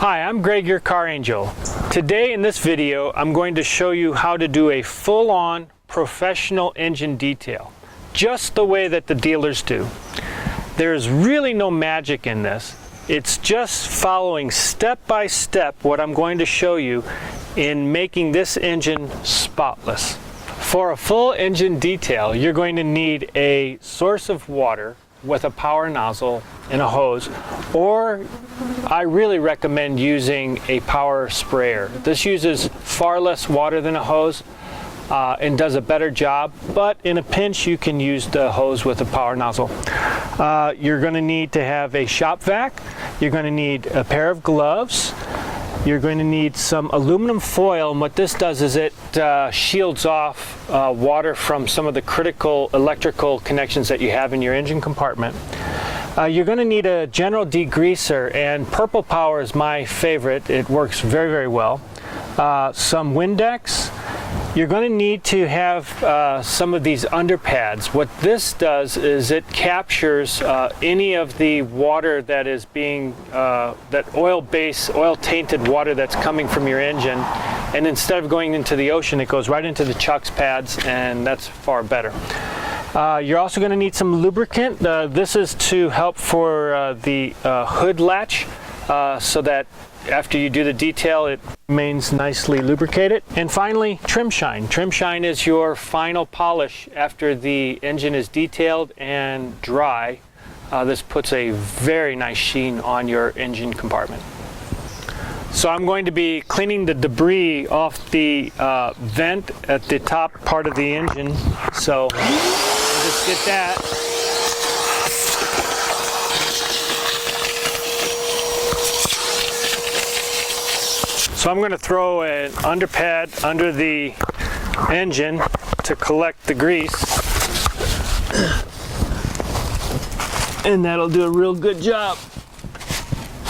Hi, I'm Greg, your car angel. Today in this video, I'm going to show you how to do a full-on professional engine detail, just the way that the dealers do. There's really no magic in this. It's just following step by step what I'm going to show you in making this engine spotless. For a full engine detail, you're going to need a source of water with a power nozzle and a hose, or I really recommend using a power sprayer. This uses far less water than a hose and does a better job, but in a pinch you can use the hose with a power nozzle. You're going to need to have a shop vac, you're going to need a pair of gloves, you're going to need some aluminum foil, and what this does is it shields off water from some of the critical electrical connections that you have in your engine compartment. You're going to need a general degreaser, and Purple Power is my favorite. It works very, very well. Some Windex. You're going to need to have some of these underpads. What this does is it captures any of the water that is being, that oil-tainted water that's coming from your engine, and instead of going into the ocean, it goes right into the chucks pads, and that's far better. You're also going to need some lubricant. This is to help for the hood latch so that after you do the detail it remains nicely lubricated. And finally, trim shine. Trim shine is your final polish after the engine is detailed and dry. This puts a very nice sheen on your engine compartment. So I'm going to be cleaning the debris off the vent at the top part of the engine. So just get that. So I'm going to throw an underpad under the engine to collect the grease. And that'll do a real good job.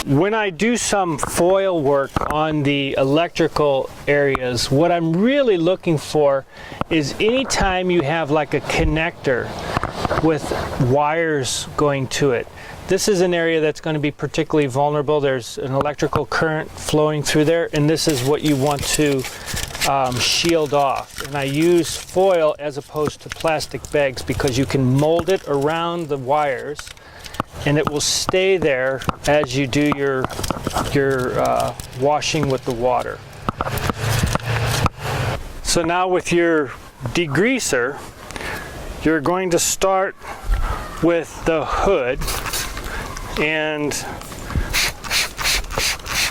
When I do some foil work on the electrical areas, what I'm really looking for is anytime you have like a connector with wires going to it. This is an area that's going to be particularly vulnerable. There's an electrical current flowing through there, and this is what you want to shield off. And I use foil as opposed to plastic bags because you can mold it around the wires and it will stay there as you do your washing with the water. So now with your degreaser, you're going to start with the hood, and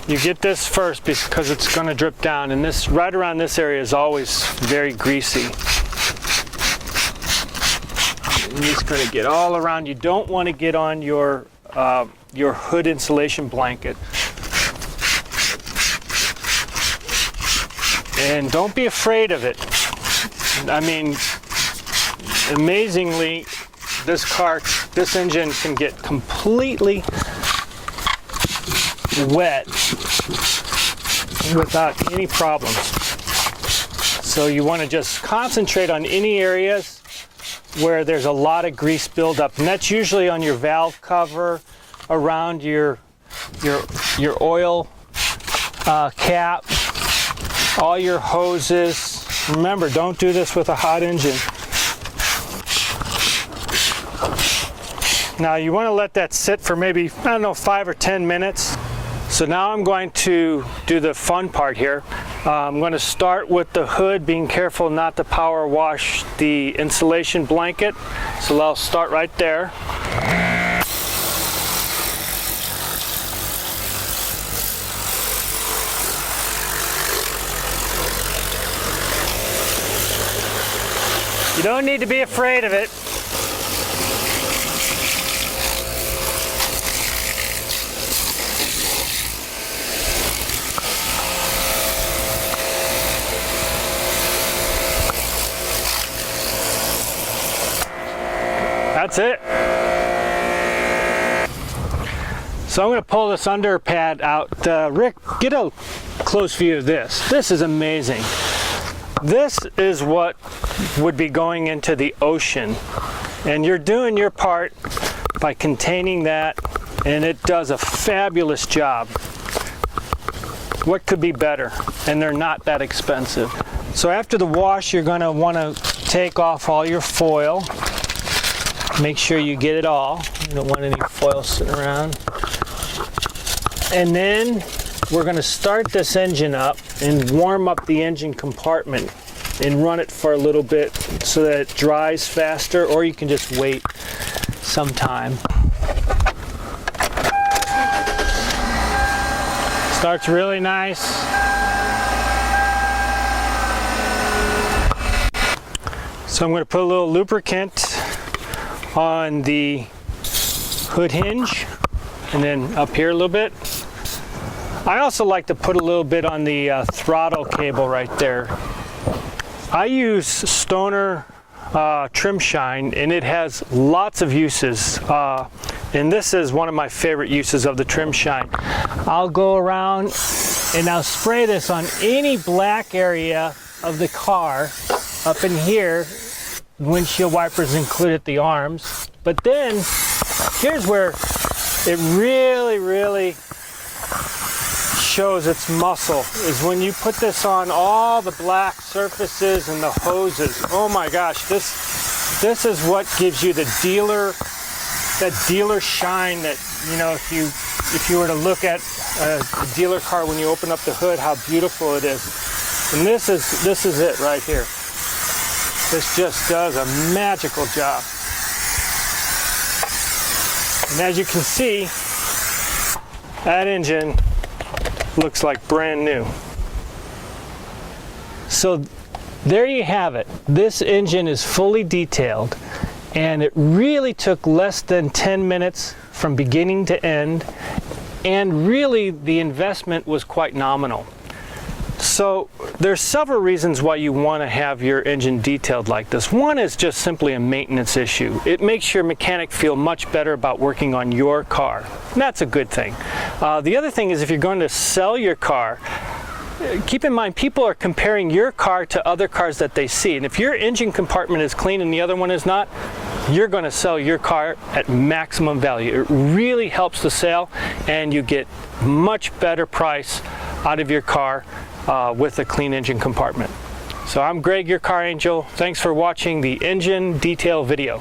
you get this first because it's going to drip down, and this right around this area is always very greasy. And it's going to get all around. You don't want to get on your hood insulation blanket. And don't be afraid of it. I mean, amazingly, this engine can get completely wet without any problems. So you want to just concentrate on any areas where there's a lot of grease buildup, and that's usually on your valve cover, around your oil cap, all your hoses. Remember, don't do this with a hot engine. Now you want to let that sit for maybe, I don't know, 5 or 10 minutes. So now I'm going to do the fun part here. I'm going to start with the hood, being careful not to power wash the insulation blanket. So I'll start right there. You don't need to be afraid of it. That's it. So I'm going to pull this under pad out. Rick, get a close view of this. This is amazing. This is what would be going into the ocean, and you're doing your part by containing that, and it does a fabulous job. what could be better? And they're not that expensive. So after the wash, you're going to want to take off all your foil. Make sure you get it all. You don't want any foil sitting around. And then we're going to start this engine up and warm up the engine compartment and run it for a little bit so that it dries faster, or you can just wait some time. Starts really nice. So I'm going to put a little lubricant on the hood hinge and then up here a little bit. I also like to put a little bit on the throttle cable right there. I use Stoner trim shine, and it has lots of uses. And this is one of my favorite uses of the trim shine. I'll go around and I'll spray this on any black area of the car up in here, windshield wipers included, the arms. But then here's where it really shows its muscle, is when you put this on all the black surfaces and the hoses. Oh my gosh, this is what gives you the dealer, that dealer shine that, you know, if you were to look at a dealer car when you open up the hood, how beautiful it is. And this is it right here. This just does a magical job. And as you can see, that engine looks like brand new. So there you have it. This engine is fully detailed, and it really took less than 10 minutes from beginning to end, and really the investment was quite nominal. So there's several reasons why you want to have your engine detailed like this. One is just simply a maintenance issue. It makes your mechanic feel much better about working on your car. And that's a good thing. The other thing is, if you're going to sell your car, keep in mind people are comparing your car to other cars that they see. And if your engine compartment is clean and the other one is not, you're going to sell your car at maximum value. It really helps the sale, and you get much better price out of your car with a clean engine compartment. So I'm Greg, your car angel. Thanks for watching the engine detail video.